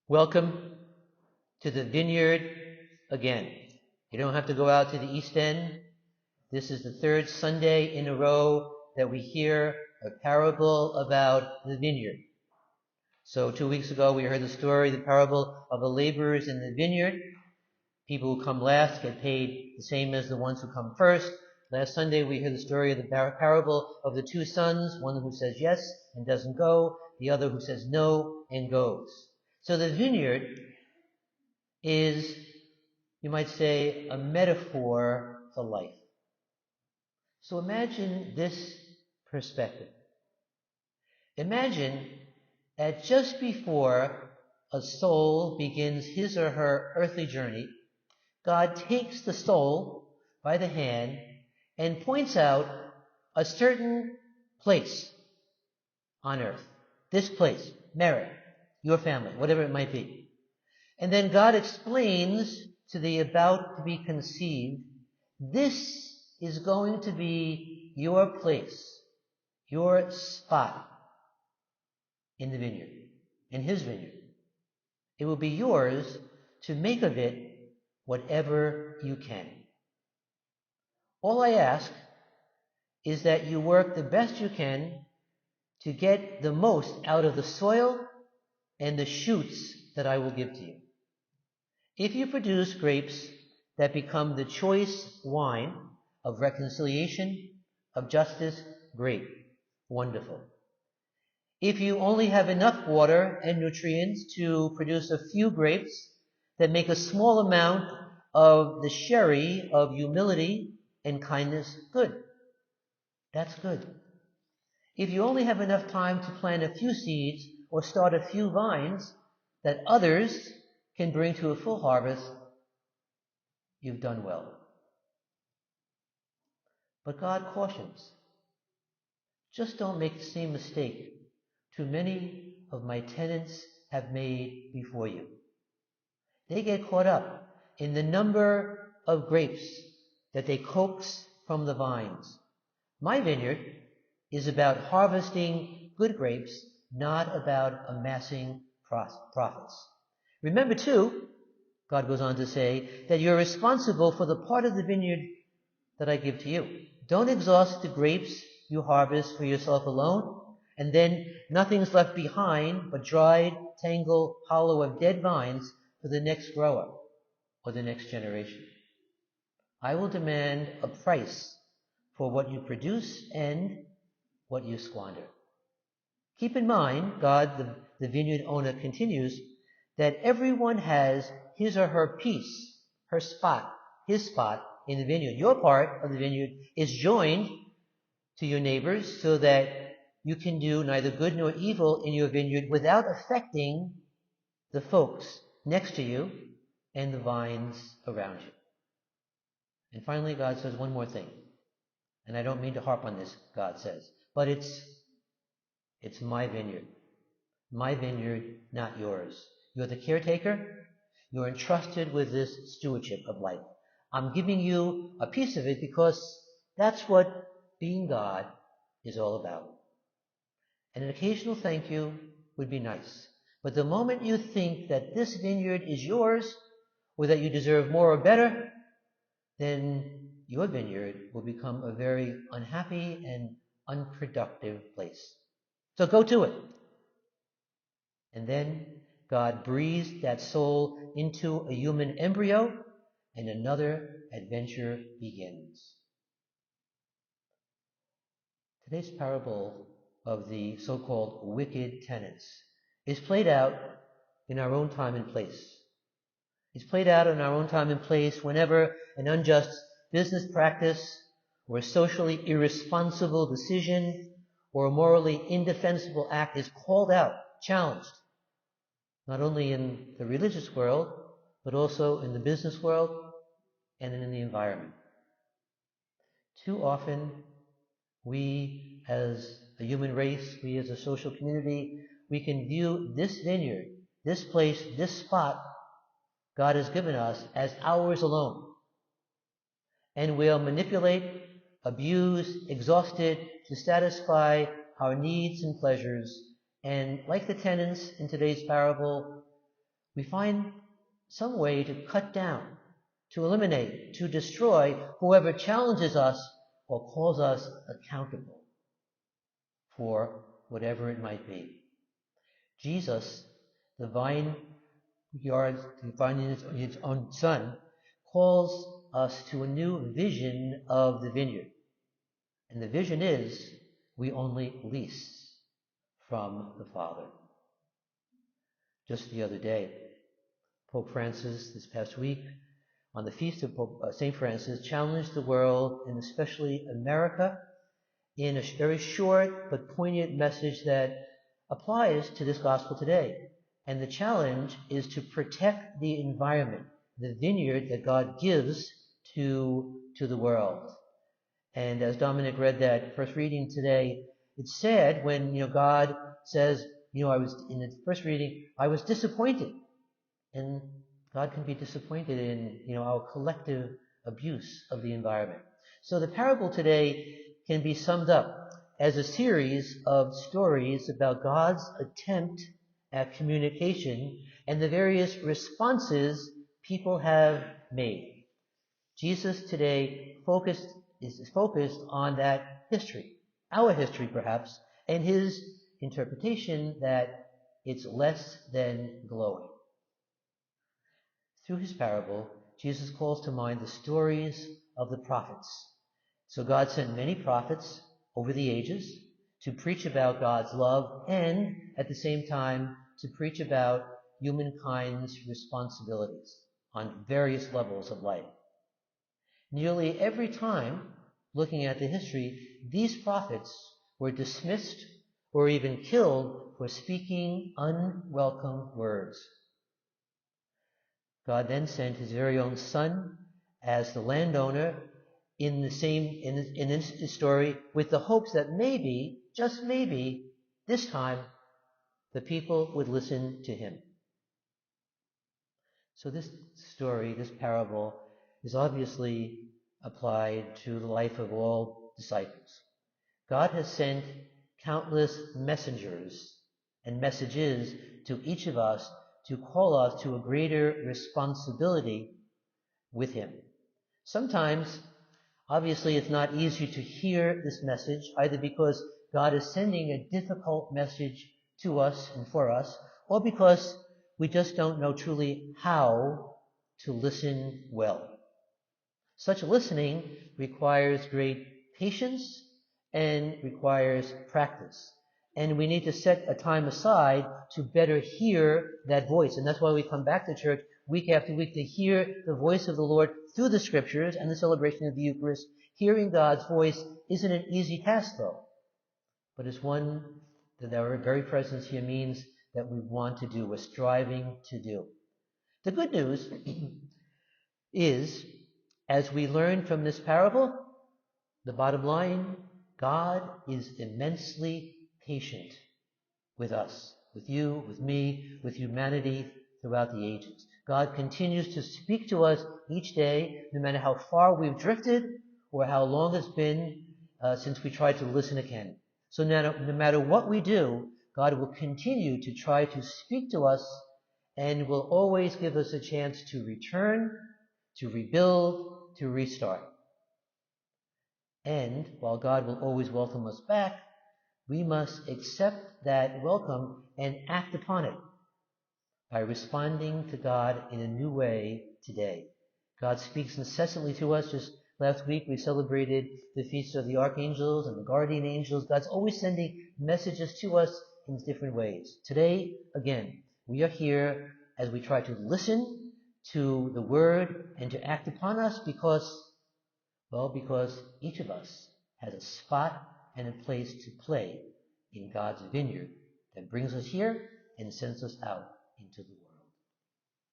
Welcome to the vineyard again. You don't have to go out to the East End. This is the third Sunday in a row that we hear a parable about the vineyard. So 2 weeks ago we heard the parable of the laborers in the vineyard. People who come last get paid the same as the ones who come first. Last Sunday we heard the story of the parable of the two sons, one who says yes and doesn't go, the other who says no and goes. So the vineyard is, you might say, a metaphor for life. So imagine this perspective. Imagine that just before a soul begins his or her earthly journey, God takes the soul by the hand and points out a certain place on earth. This place, merit, your family, whatever it might be. And then God explains to the about to be conceived, this is going to be your place, your spot in the vineyard, in his vineyard. It will be yours to make of it whatever you can. All I ask is that you work the best you can to get the most out of the soil and the shoots that I will give to you. If you produce grapes that become the choice wine of reconciliation, of justice, great, wonderful. If you only have enough water and nutrients to produce a few grapes that make a small amount of the sherry of humility and kindness, good. That's good. If you only have enough time to plant a few seeds or start a few vines that others can bring to a full harvest, you've done well. But God cautions, just don't make the same mistake too many of my tenants have made before you. They get caught up in the number of grapes that they coax from the vines. My vineyard is about harvesting good grapes, not about amassing profits. Remember too, God goes on to say, that you're responsible for the part of the vineyard that I give to you. Don't exhaust the grapes you harvest for yourself alone, and then nothing's left behind but dried, tangled hollow of dead vines for the next grower or the next generation. I will demand a price for what you produce and what you squander. Keep in mind, God, the vineyard owner, continues, that everyone has his or her piece, her spot, his spot in the vineyard. Your part of the vineyard is joined to your neighbors so that you can do neither good nor evil in your vineyard without affecting the folks next to you and the vines around you. And finally, God says one more thing. And I don't mean to harp on this, God says, but it's my vineyard. My vineyard, not yours. You're the caretaker. You're entrusted with this stewardship of life. I'm giving you a piece of it because that's what being God is all about. And an occasional thank you would be nice. But the moment you think that this vineyard is yours, or that you deserve more or better, then your vineyard will become a very unhappy and unproductive place. So go to it. And then God breathed that soul into a human embryo, and another adventure begins. Today's parable of the so-called wicked tenants is played out in our own time and place. It's played out in our own time and place whenever an unjust business practice or a socially irresponsible decision or a morally indefensible act is called out, challenged, not only in the religious world, but also in the business world and in the environment. Too often, we as a human race, we as a social community, we can view this vineyard, this place, this spot God has given us as ours alone. And we'll manipulate, abuse, exhaust it to satisfy our needs and pleasures. And like the tenants in today's parable, we find some way to cut down, to eliminate, to destroy whoever challenges us or calls us accountable for whatever it might be. Jesus, the vineyard, his own son, calls us to a new vision of the vineyard. And the vision is we only lease from the Father. Just the other day, Pope Francis, this past week, on the feast of St. Francis, challenged the world, and especially America, in a very short but poignant message that applies to this gospel today. And the challenge is to protect the environment, the vineyard that God gives to the world. And as Dominic read that first reading today, it's sad when, God says, I was, in the first reading, I was disappointed. And God can be disappointed in, our collective abuse of the environment. So the parable today can be summed up as a series of stories about God's attempt at communication and the various responses people have made. Jesus today is focused on that history, our history perhaps, and his interpretation that it's less than glowing. Through his parable, Jesus calls to mind the stories of the prophets. So God sent many prophets over the ages to preach about God's love and, at the same time, to preach about humankind's responsibilities on various levels of life. Nearly every time, looking at the history, these prophets were dismissed or even killed for speaking unwelcome words. God then sent his very own son as the landowner in this story, with the hopes that maybe, just maybe, this time, the people would listen to him. So this story, this parable, is obviously applied to the life of all disciples. God has sent countless messengers and messages to each of us to call us to a greater responsibility with him. Sometimes, obviously, it's not easy to hear this message, either because God is sending a difficult message to us and for us, or because we just don't know truly how to listen well. Such listening requires great patience and requires practice. And we need to set a time aside to better hear that voice. And that's why we come back to church week after week to hear the voice of the Lord through the Scriptures and the celebration of the Eucharist. Hearing God's voice isn't an easy task, though, but it's one that our very presence here means that we want to do, we're striving to do. The good news is, as we learn from this parable, the bottom line, God is immensely patient with us, with you, with me, with humanity throughout the ages. God continues to speak to us each day, no matter how far we've drifted or how long it's been since we tried to listen again. So no matter what we do, God will continue to try to speak to us and will always give us a chance to return, to rebuild, to restart. And while God will always welcome us back, we must accept that welcome and act upon it by responding to God in a new way today. God speaks incessantly to us. Just last week we celebrated the feast of the archangels and the guardian angels. God's always sending messages to us in different ways. Today, again, we are here as we try to listen to the word and to act upon us because each of us has a spot and a place to play in God's vineyard that brings us here and sends us out into the world.